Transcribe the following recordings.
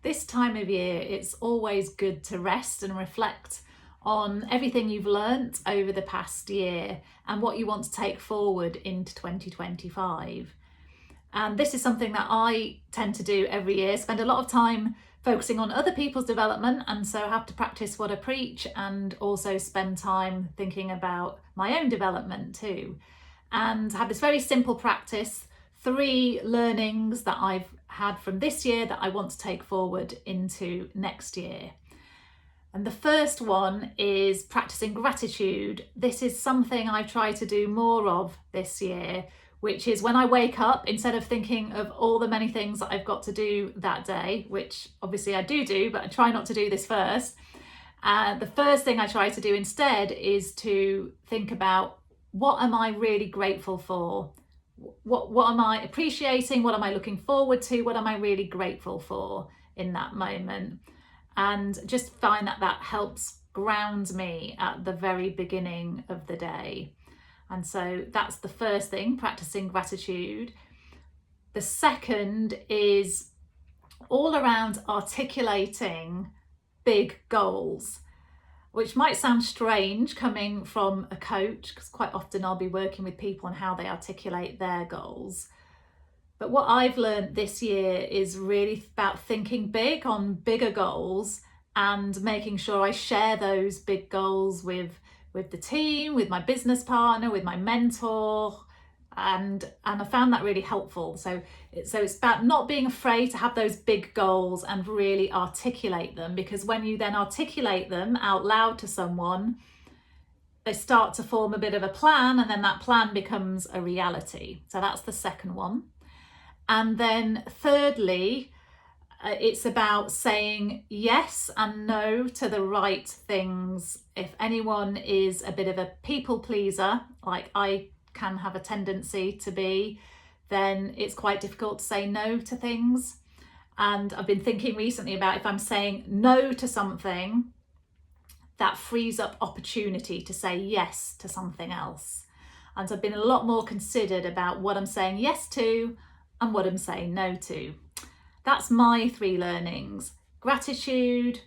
This time of year, it's always good to rest and reflect on everything you've learnt over the past year and what you want to take forward into 2025. And this is something that I tend to do every year, spend a lot of time focusing on other people's development, and so have to practice what I preach and also spend time thinking about my own development too. And have this very simple practice, 3 learnings that I've had from this year that I want to take forward into next year. And the first one is practicing gratitude. This is something I try to do more of this year, which is when I wake up, instead of thinking of all the many things that I've got to do that day, which obviously I do, but I try not to do this first. The first thing I try to do instead is to think about, what am I really grateful for? What am I appreciating? What am I looking forward to? What am I really grateful for in that moment? And just find that that helps ground me at the very beginning of the day. And so that's the first thing, practicing gratitude. The second is all around articulating big goals, which might sound strange coming from a coach, because quite often I'll be working with people on how they articulate their goals. But what I've learned this year is really about thinking big on bigger goals and making sure I share those big goals with the team, with my business partner, with my mentor, and I found that really helpful. So it's about not being afraid to have those big goals and really articulate them, because when you then articulate them out loud to someone, they start to form a bit of a plan, and then that plan becomes a reality. So that's the second one. And then thirdly, it's about saying yes and no to the right things. If anyone is a bit of a people pleaser, like I can have a tendency to be, then it's quite difficult to say no to things. And I've been thinking recently about, if I'm saying no to something, that frees up opportunity to say yes to something else. And so I've been a lot more considered about what I'm saying yes to and what I'm saying no to. That's my 3 learnings: gratitude,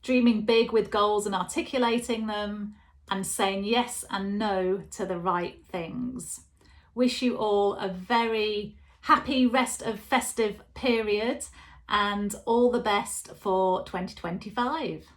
dreaming big with goals and articulating them, and saying yes and no to the right things. Wish you all a very happy rest of festive period and all the best for 2025.